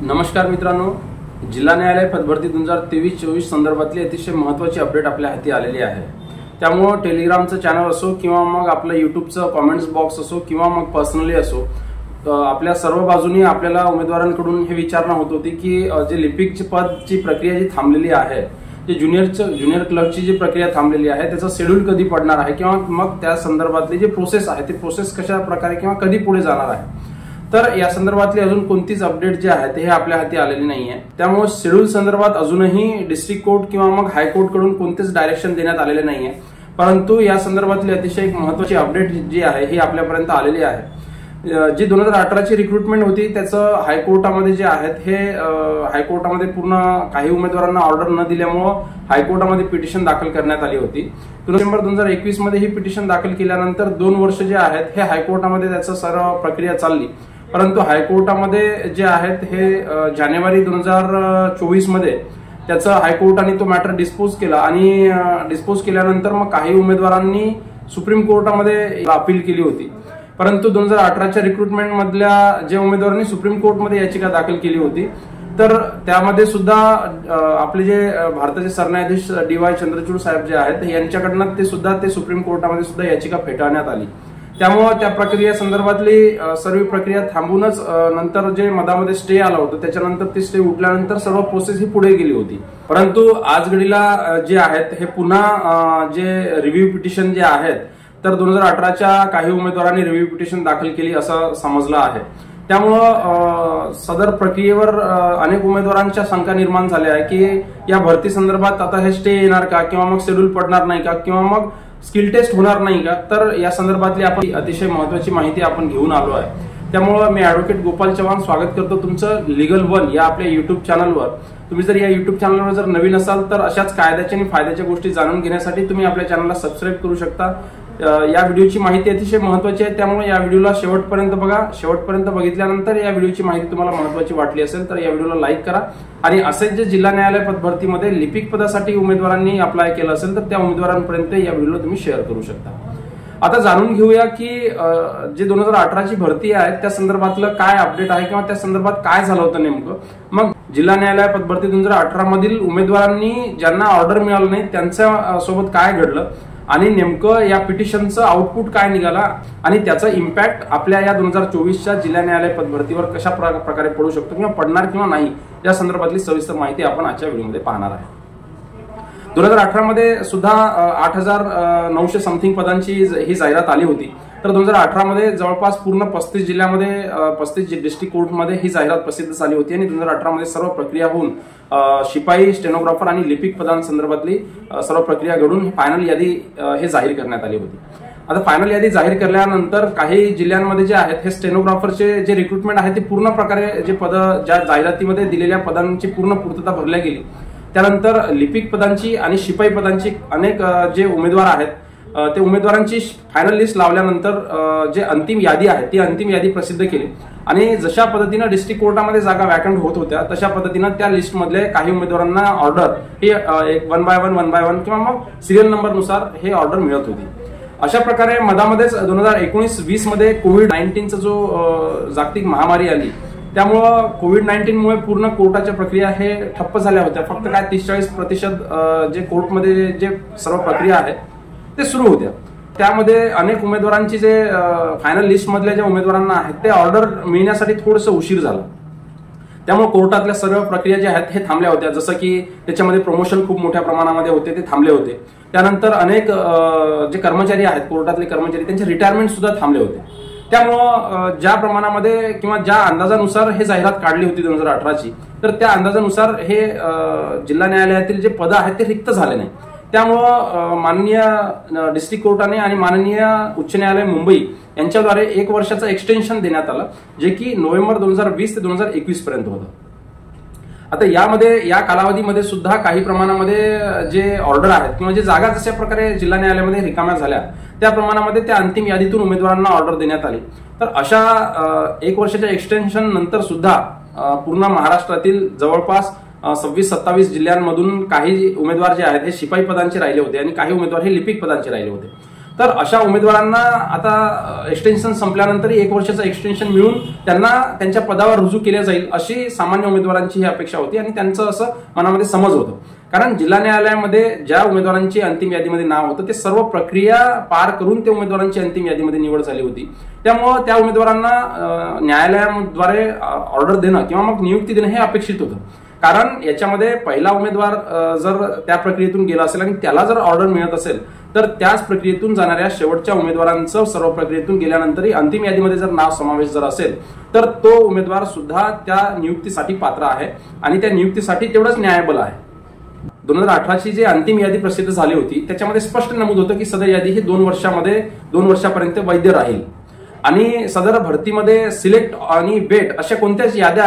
नमस्कार मित्रांनो, जिल्हा न्यायालय पदभरती 2023-24 संदर्भातली अतिशय महत्त्वाची अपडेट आपल्या हाती आलेली आहे। त्यामुळे टेलिग्रामचं चॅनल असो किंवा मग आपलं यूट्यूबचं कमेंट्स बॉक्स असो किंवा मग पर्सनली असो, आपल्या सर्व बाजूनी आपल्याला उमेदवारांकडून हे विचारणा होत होती की जे लिपिकची पदची प्रक्रिया जी थांबलेली आहे, जे ज्युनियर क्लर्कची जी प्रक्रिया थांबलेली आहे त्याचं शेड्यूल कधी पडणार आहे किंवा मग त्या संदर्भातली जी प्रोसेस आहे ती प्रोसेस कशा प्रकारे किंवा कधी पुढे जाणार आहे। तर या संदर्भातली अजून कोणतीच अपडेट जे आहे ते हे आपल्या हाती आलेली नाहीये। त्यामुळे शेड्यूल संदर्भात अजूनही डिस्ट्रिक्ट कोर्ट किंवा मग हायकोर्ट कडून कोणतेच डायरेक्शन देण्यात आलेले नाहीये, परंतु या संदर्भातली अतिशय एक महत्त्वाची अपडेट जी आहे ही आपल्यापर्यंत आलेली आहे। जी 2018ची रिक्रुटमेंट होती त्याचं हायकोर्टामध्ये जे आहेत हे हायकोर्टामध्ये पूर्ण काही उमेदवारांना ऑर्डर न दिल्यामुळे हायकोर्टामध्ये पिटिशन दाखल करण्यात आली होती। नोव्हेंबर 2021 मध्ये ही पिटिशन दाखल केल्यानंतर 2 वर्ष जे आहेत हे हायकोर्टामध्ये त्याचं सर्व प्रक्रिया चालली, परंतु हायकोर्टामध्ये जे आहेत हे जानेवारी 2024 मध्ये त्याचं हायकोर्टाने तो मॅटर डिस्पोज केला आणि डिस्पोज केल्यानंतर मग काही उमेदवारांनी सुप्रीम कोर्टामध्ये अपील केली होती, परंतु 2018च्या रिक्रुटमेंट मधल्या जे उमेदवारांनी सुप्रीम कोर्टमध्ये याचिका दाखल केली होती तर त्यामध्ये सुद्धा आपले जे भारताचे सरन्यायाधीश DY चंद्रचूड साहेब जे आहेत यांच्याकडनं ते सुप्रीम कोर्टामध्ये सुद्धा याचिका फेटाळण्यात आली। त्यामुळे त्या प्रक्रियेसंदर्भातली सर्व प्रक्रिया थांबूनच नंतर जे मधामध्ये स्टे आला होता त्याच्यानंतर ते स्टे उठल्यानंतर सर्व प्रोसेस ही पुढे गेली होती। परंतु आज घडीला जे आहेत हे पुन्हा जे रिव्ह्यू पिटिशन जे आहेत तर 2018च्या काही उमेदवारांनी रिव्ह्यू पिटिशन दाखल केली असं समजलं आहे। त्यामुळं सदर प्रक्रियेवर अनेक उमेदवारांच्या शंका निर्माण झाल्या आहे की या भरती संदर्भात आता हे स्टे येणार का किंवा मग शेड्यूल पडणार नाही का किंवा मग स्किल टेस्ट होणार नाही का। तर या संदर्भातली आपण अतिशय महत्त्वाची माहिती आपण घेऊन आलो आहे। त्यामुळे मी ॲडव्होकेट गोपाल चव्हाण स्वागत करतो तुमचं लीगल वन या आपल्या युट्यूब चॅनलवर। तुम्ही जर या युट्यूब चॅनलवर जर नवीन असाल तर अशाच कायद्याच्या आणि फायद्याच्या गोष्टी जाणून घेण्यासाठी तुम्ही आपल्या चॅनलला सबस्क्राईब करू शकता। या व्हिडिओची माहिती अतिशय महत्त्वाची आहे, त्यामुळे या व्हिडिओला शेवटपर्यंत बघा। शेवटपर्यंत बघितल्यानंतर या व्हिडिओची माहिती तुम्हाला महत्त्वाची वाटली असेल तर या व्हिडिओला लाईक करा आणि असेच जे जिल्हा न्यायालय पदभरतीमध्ये लिपिक पदासाठी उमेदवारांनी अप्लाय केलं असेल तर त्या उमेदवारांपर्यंत या व्हिडिओला तुम्ही शेअर करू शकता। आता जाणून घेऊया की जे 2018ची भरती आहे त्या संदर्भातलं काय अपडेट आहे किंवा त्या संदर्भात काय झालं होतं नेमकं। मग जिल्हा न्यायालय पदभरती 2018 मधील उमेदवारांनी ज्यांना ऑर्डर मिळालं नाही त्यांच्या सोबत काय घडलं आणि नेमकं या पिटिशनचं आउटपुट काय निघाला आणि त्याचा इम्पॅक्ट आपल्या या 2024च्या जिल्हा न्यायालय पदभरतीवर कशा प्रकारे पडू शकतो किंवा पडणार किंवा नाही या संदर्भातली सविस्तर माहिती आपण आजच्या व्हिडिओमध्ये पाहणार आहे। 2018 मध्ये सुद्धा 8,900 समथिंग पदांची ही जाहिरात आली होती। तर 2018 मध्ये जवळपास पूर्ण 35 जिल्ह्यामध्ये 35 डिस्ट्रिक्ट कोर्टमध्ये ही जाहिरात प्रसिद्ध झाली होती आणि 2018 मध्ये सर्व प्रक्रिया होऊन शिपाई, स्टेनोग्राफर आणि लिपिक पदांसंदर्भातली सर्व प्रक्रिया घडून फायनल यादी हे जाहीर करण्यात आली होती। आता फायनल यादी जाहीर केल्यानंतर काही जिल्ह्यांमध्ये जे आहेत हे स्टेनोग्राफरचे जे रिक्रुटमेंट आहे ते पूर्ण प्रकारे जे पद ज्या जाहिरातीमध्ये दिलेल्या पदांची पूर्ण पूर्तता भरल्या गेली। त्यानंतर लिपिक पदांची आणि शिपाई पदांची अनेक जे उमेदवार आहेत ते उमेदवारांची फायनल लिस्ट लावल्यानंतर जे अंतिम यादी आहे ती अंतिम यादी प्रसिद्ध केली आणि जशा पद्धतीनं डिस्ट्रिक्ट कोर्टामध्ये जागा वॅकंट होत होत्या तशा पद्धतीनं त्या लिस्टमधले काही उमेदवारांना ऑर्डर हे एक 1 बाय 1 किंवा मग सिरियल नंबरनुसार हे ऑर्डर मिळत होती। अशा प्रकारे मधामध्येच 2019-20 मध्ये कोविड-19चा जो जागतिक महामारी आली त्यामुळं कोविड-19 मुळे पूर्ण कोर्टाच्या प्रक्रिया हे ठप्प झाल्या होत्या। फक्त काय 30-40% जे कोर्टमध्ये जे सर्व प्रक्रिया आहेत ते सुरू होत्या। त्यामध्ये अनेक उमेदवारांची जे फायनल लिस्ट मधल्या ज्या उमेदवारांना आहेत ते ऑर्डर मिळण्यासाठी थोडंसं उशीर झाला। त्यामुळे कोर्टातल्या सर्व प्रक्रिया ज्या आहेत हे थांबल्या होत्या, जसं की त्याच्यामध्ये प्रमोशन खूप मोठ्या प्रमाणामध्ये होते ते थांबले होते। त्यानंतर अनेक जे कर्मचारी आहेत कोर्टातले कर्मचारी त्यांचे रिटायरमेंट सुद्धा थांबले होते। त्यामुळं ज्या प्रमाणामध्ये किंवा ज्या अंदाजानुसार हे जाहिरात काढली होती 2018ची तर त्या अंदाजानुसार हे जिल्हा न्यायालयातील जे पद आहेत ते रिक्त झाले नाही। त्यामुळं माननीय डिस्ट्रिक्ट कोर्टाने आणि माननीय उच्च न्यायालय मुंबई यांच्याद्वारे 1 वर्षाचं एक्सटेन्शन देण्यात आलं, जे की नोव्हेंबर 2020 ते 2021 पर्यंत होतं। आता या कालावधीमध्ये सुद्धा काही प्रमाणामध्ये जे ऑर्डर आहेत किंवा जे जागा जशा प्रकारे जिल्हा न्यायालयामध्ये रिकाम्या झाल्या त्या प्रमाणामध्ये त्या अंतिम यादीतून उमेदवारांना ऑर्डर देण्यात आली। तर अशा 1 वर्षाच्या एक्सटेन्शन नंतर सुद्धा पूर्ण महाराष्ट्रातील जवळपास 26-27 जिल्ह्यांमधून काही उमेदवार जे आहेत हे शिपाई पदांचे राहिले होते आणि काही उमेदवार हे लिपिक पदांचे राहिले होते। तर अशा उमेदवारांना आता एक्सटेन्शन संपल्यानंतर 1 वर्षाचं एक्सटेन्शन मिळून त्यांना त्यांच्या पदावर रुजू केले जाईल अशी सामान्य उमेदवारांची ही अपेक्षा होती आणि त्यांचं असं मनामध्ये समज होतं. कारण जिल्हा न्यायालयामध्ये ज्या उमेदवारांची अंतिम यादीमध्ये नाव होतं ते सर्व प्रक्रिया पार करून त्या उमेदवारांची अंतिम यादीमध्ये निवड झाली होती. त्यामुळं त्या उमेदवारांना न्यायालयाद्वारे ऑर्डर देणं किंवा मग नियुक्ती देणं हे अपेक्षित होतं. कारण याच्यामध्ये पहिला उमेदवार जर त्या प्रक्रियेतून गेला असेल आणि त्याला जर ऑर्डर मिळत असेल तर त्याच प्रक्रियेतून जाणाऱ्या शेवटच्या उमेदवारांचं सर्व प्रक्रियेतून गेल्यानंतरही अंतिम यादीमध्ये जर नाव समावेश जर असेल तर तो उमेदवार सुद्धा त्या नियुक्तीसाठी पात्र आहे आणि त्या नियुक्तीसाठी तेवढंच न्यायबल आहे. 2018ची जी अंतिम यादी प्रसिद्ध झाली होती त्याच्यामध्ये स्पष्ट नमूद होतं की सदर यादी ही 2 वर्षापर्यंत वैध राहील आणि सदर भरतीमध्ये सिलेक्ट आणि वेट अशा कोणत्याच याद्या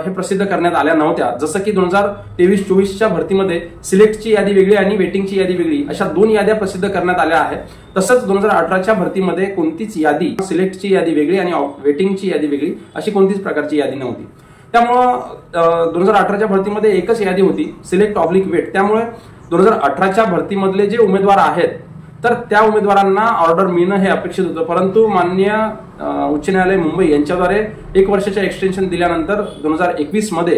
हे प्रसिद्ध करण्यात आल्या नव्हत्या. जसं की 2023-24च्या भरतीमध्ये सिलेक्टची यादी वेगळी आणि वेटिंगची यादी वेगळी अशा 2 याद्या प्रसिद्ध करण्यात आल्या आहेत. तसंच 2018च्या भरतीमध्ये कोणतीच यादी सिलेक्टची यादी वेगळी आणि वेटिंगची यादी वेगळी अशी कोणतीच प्रकारची यादी नव्हती. त्यामुळं 2018च्या भरतीमध्ये एकच यादी होती सिलेक्ट ऑब्लिक वेट. त्यामुळे 2018च्या भरतीमधले जे उमेदवार आहेत तर त्या उमेदवारांना ऑर्डर मिळणं हे अपेक्षित होतं. परंतु माननीय उच्च न्यायालय मुंबई यांच्याद्वारे 1 वर्षाचे एक्सटेन्शन दिल्यानंतर 2021 मध्ये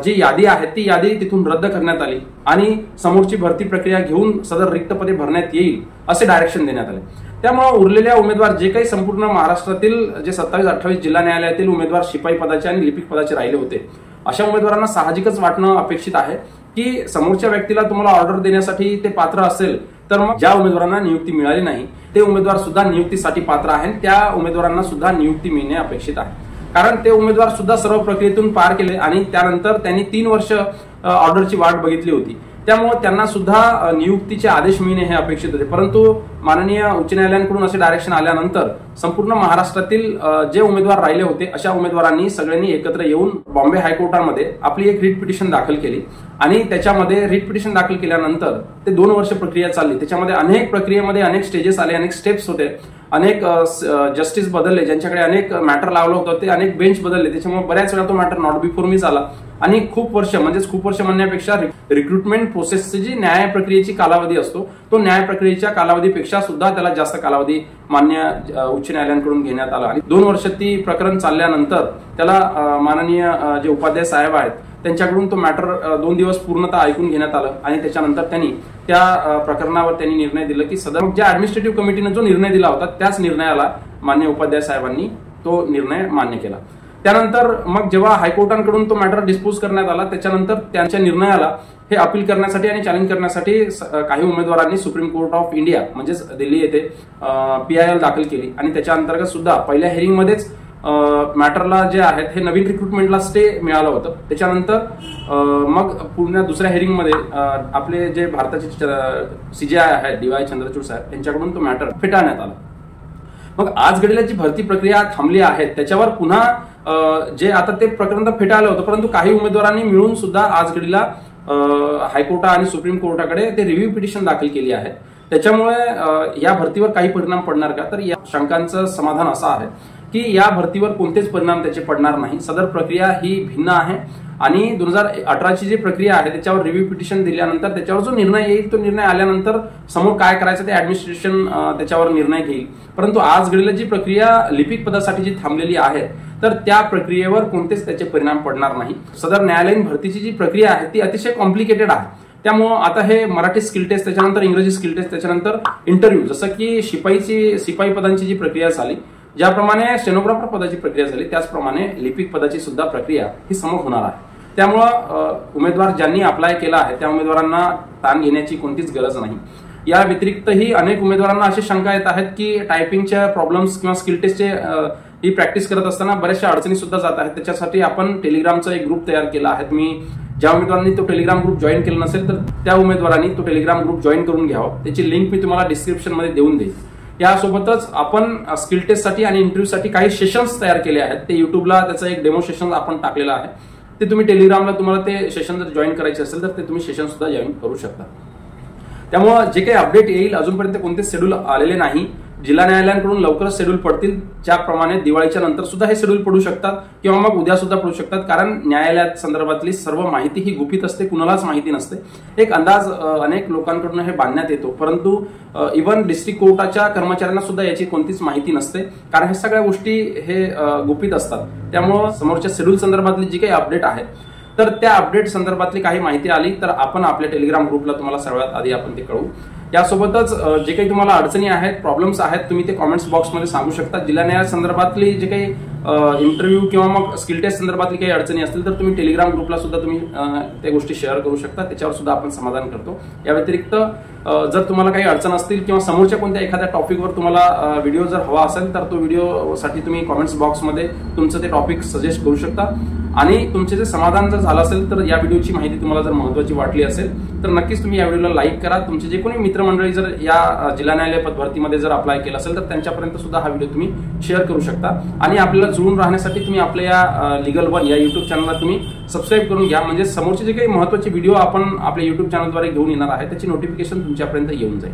जी यादी आहे ती यादी तिथून रद्द करण्यात आली आणि समोरची भरती प्रक्रिया घेऊन सदर रिक्त पदे भरण्यात येईल असे डायरेक्शन देण्यात आले. त्यामुळे उरलेल्या उमेदवार जे काही संपूर्ण महाराष्ट्रातील जे 27-28 जिल्हा न्यायालयातील उमेदवार शिपाई पदाचे आणि लिपिक पदाचे राहिले होते अशा उमेदवारांना साहजिकच वाटणं अपेक्षित आहे की समोरच्या व्यक्तीला तुम्हाला ऑर्डर देण्यासाठी ते पात्र असेल तर मग ज्या उमेदवारांना नियुक्ती मिळाली नाही ते उमेदवार सुद्धा नियुक्तीसाठी पात्र आहेत. त्या उमेदवारांना सुद्धा नियुक्ती मिळणे अपेक्षित आहे. कारण ते उमेदवार सुद्धा सर्व प्रक्रियेतून पार केले आणि त्यानंतर त्यांनी 3 वर्ष ऑर्डरची वाट बघितली होती. त्यामुळे त्यांना सुद्धा नियुक्तीचे आदेश मिळणे हे अपेक्षित होते. परंतु माननीय उच्च न्यायालयाकडून असे डायरेक्शन आल्यानंतर संपूर्ण महाराष्ट्रातील जे उमेदवार राहिले होते अशा उमेदवारांनी सगळ्यांनी एकत्र येऊन बॉम्बे हायकोर्टामध्ये आपली एक रिट पिटिशन दाखल केली आणि त्याच्यामध्ये रिट पिटिशन दाखल केल्यानंतर ते 2 वर्ष प्रक्रिया चालली. त्याच्यामध्ये अनेक प्रक्रियेमध्ये अनेक स्टेजेस आले, अनेक स्टेप्स होते, अनेक जस्टिस बदलले, ज्यांच्याकडे अनेक मॅटर लावलं होतं ते अनेक बेंच बदलले. त्याच्यामुळे बऱ्याच वेळा तो मॅटर नॉट बिफोर मी झाला आणि खूप वर्ष म्हणण्यापेक्षा रिक्रुटमेंट प्रोसेसची जी न्याय प्रक्रियेची कालावधी असतो तो न्याय प्रक्रियेच्या कालावधीपेक्षा सुद्धा त्याला जास्त कालावधी मान्य उच्च न्यायालयांकडून घेण्यात आला आणि 2 वर्ष ती प्रकरण चालल्यानंतर त्याला माननीय जे उपाध्याय साहेब आहेत त्यांच्याकडून तो मॅटर 2 दिवस पूर्णतः ऐकून घेण्यात आलं आणि त्याच्यानंतर त्यांनी त्या प्रकरणावर त्यांनी निर्णय दिला की सदर ज्या ऍडमिनिस्ट्रेटिव्ह कमिटीने जो निर्णय दिला होता त्याच निर्णयाला मान्य उपाध्याय साहेबांनी तो निर्णय मान्य केला. त्यानंतर मग जेव्हा हायकोर्टाकडून तो मॅटर डिस्पोज करण्यात आला त्याच्यानंतर त्यांच्या निर्णयाला हे अपील करण्यासाठी आणि चॅलेंज करण्यासाठी काही उमेदवारांनी सुप्रीम कोर्ट ऑफ इंडिया म्हणजेच दिल्ली येथे PIL दाखल केली आणि त्याच्या अंतर्गत सुद्धा पहिल्या हिअरिंगमध्येच मॅटरला जे आहेत हे नवीन रिक्रुटमेंटला स्टे मिळालं होतं. त्याच्यानंतर मग पुन्हा दुसऱ्या हिअरिंगमध्ये आपले जे भारताचे CJI आहेत DY चंद्रचूड साहेब यांच्याकडून तो मॅटर फेटाळण्यात आला. मग आज घडलेली जी भरती प्रक्रिया थांबली आहे त्याच्यावर पुन्हा जे आता ते प्रकरण फेटाळलं होतं परंतु काही उमेदवारांनी मिळून सुद्धा आज घडीला हायकोर्ट आणि सुप्रीम कोर्टाकडे ते रिव्ह्यू पिटिशन दाखल केली आहे. त्याच्यामुळे या भरतीवर काही परिणाम पडणार का तर या शंकांचं समाधान असं आहे की या भरतीवर कोणतेच परिणाम त्याचे पडणार नाही. सदर प्रक्रिया ही भिन्न आहे आणि 2018ची जी प्रक्रिया आहे त्याच्यावर रिव्ह्यू पिटिशन दिल्यानंतर त्याच्यावर जो निर्णय येईल तो निर्णय आल्यानंतर समोर काय करायचं ते ऍडमिनिस्ट्रेशन त्याच्यावर निर्णय घेईल. परंतु आज घडलेली जी प्रक्रिया लिपिक पदासाठी जी थांबलेली आहे तर त्या प्रक्रियेवर कोणतेच त्याचे परिणाम पडणार नाही. सदर न्यायालयीन भरतीची जी प्रक्रिया आहे ती अतिशय कॉम्प्लिकेटेड आहे. त्यामुळं आता हे मराठी स्किल टेस्ट त्याच्यानंतर इंग्रजी स्किल टेस्ट त्याच्यानंतर इंटरव्ह्यू जसं की शिपाई पदांची जी प्रक्रिया झाली ज्याप्रमाणे स्टेनोग्राफर पदाची प्रक्रिया झाली त्याचप्रमाणे लिपिक पदाची सुद्धा प्रक्रिया ही समोर होणार आहे. त्यामुळं उमेदवार ज्यांनी अप्लाय केला आहे त्या उमेदवारांना ताण घेण्याची कोणतीच गरज नाही. या व्यतिरिक्तही अनेक उमेदवारांना अशी शंका येत आहेत की टायपिंगच्या प्रॉब्लेम्स किंवा स्किल टेस्टचे ही प्रॅक्टिस करत असताना बऱ्याचशा अडचणी सुद्धा जात आहेत. त्याच्यासाठी आपण टेलिग्रामचा एक ग्रुप तयार केला आहे. तुम्ही ज्या उमेदवारांनी तो टेलिग्राम ग्रुप जॉईन केला नसेल तर त्या उमेदवारांनी तो टेलिग्राम ग्रुप जॉईन करून घ्यावा. त्याची लिंक मी तुम्हाला डिस्क्रिप्शन मध्ये देऊन देईल. यासोबतच आपण स्किल टेस्टसाठी आणि इंटरव्ह्यूसाठी काही सेशन्स तयार केले आहेत. ते युट्यूबला त्याचं एक डेमो सेशन आपण टाकलेलं आहे. ते तुम्ही टेलिग्रामला तुम्हाला ते सेशन जर जॉईन करायचे असेल तर ते तुम्ही सेशन सुद्धा जॉईन करू शकता. त्यामुळे जे काही अपडेट येईल अजूनपर्यंत कोणतेच शेड्यूल आलेले नाही. जिल्हा न्यायालयांकडून लवकरच शेड्यूल पडतील, ज्याप्रमाणे दिवाळीच्या नंतर सुद्धा हे शेड्यूल पडू शकतात किंवा मग उद्या सुद्धा पडू शकतात, कारण न्यायालयात संदर्भातली सर्व माहिती ही गुपित असते, कुणालाच माहिती नसते. एक अंदाज अनेक लोकांकडून हे बांधण्यात येतो, परंतु इव्हन डिस्ट्रिक्ट कोर्टाच्या कर्मचाऱ्यांना सुद्धा याची कोणतीच माहिती नसते, कारण हे सगळ्या गोष्टी हे गुपित असतात. त्यामुळं समोरच्या शेड्यूल संदर्भातली जी काही अपडेट आहे, तर त्या अपडेट संदर्भातली काही माहिती आली तर आपण आपल्या टेलिग्राम ग्रुपला तुम्हाला सर्वात आधी आपण ते कळवू. यासोबतच जे काही तुम्हाला अडचणी आहेत, प्रॉब्लेम्स आहेत, तुम्ही ते कॉमेंट्स बॉक्समध्ये सांगू शकता. जिल्हा न्यायालय संदर्भातली जे काही इंटरव्ह्यू किंवा मग स्किल टेस्ट संदर्भातली काही अडचणी असतील तर तुम्ही टेलिग्राम ग्रुपला सुद्धा तुम्ही त्या गोष्टी शेअर करू शकता, त्याच्यावर सुद्धा आपण समाधान करतो. या व्यतिरिक्त जर तुम्हाला काही अडचण असतील किंवा समोरच्या कोणत्या एखाद्या टॉपिकवर तुम्हाला व्हिडिओ जर हवा असेल तर तो व्हिडिओसाठी तुम्ही कॉमेंट्स बॉक्समध्ये तुमचं ते टॉपिक सजेस्ट करू शकता. आणि तुमचे जे समाधान जर झालं असेल तर या व्हिडिओची माहिती तुम्हाला जर महत्त्वाची वाटली असेल तर नक्कीच तुम्ही या व्हिडिओला लाईक करा. तुमचे जे कोणी मित्रमंडळी जर या जिल्हा न्यायालय पदभरतीमध्ये जर अप्लाय केलं असेल तर त्यांच्यापर्यंत सुद्धा हा व्हिडिओ तुम्ही शेअर करू शकता. आणि आपल्याला जुळून राहण्यासाठी तुम्ही आपल्या या लीगल वन या युट्यूब चॅनलला तुम्ही सबस्क्राईब करून घ्या, म्हणजे समोरचे जे काही महत्त्वाचे व्हिडिओ आपण आपल्या युट्यूब चॅनलद्वारे घेऊन येणार आहे त्याची नोटिफिकेशन तुमच्यापर्यंत येऊन जाईल.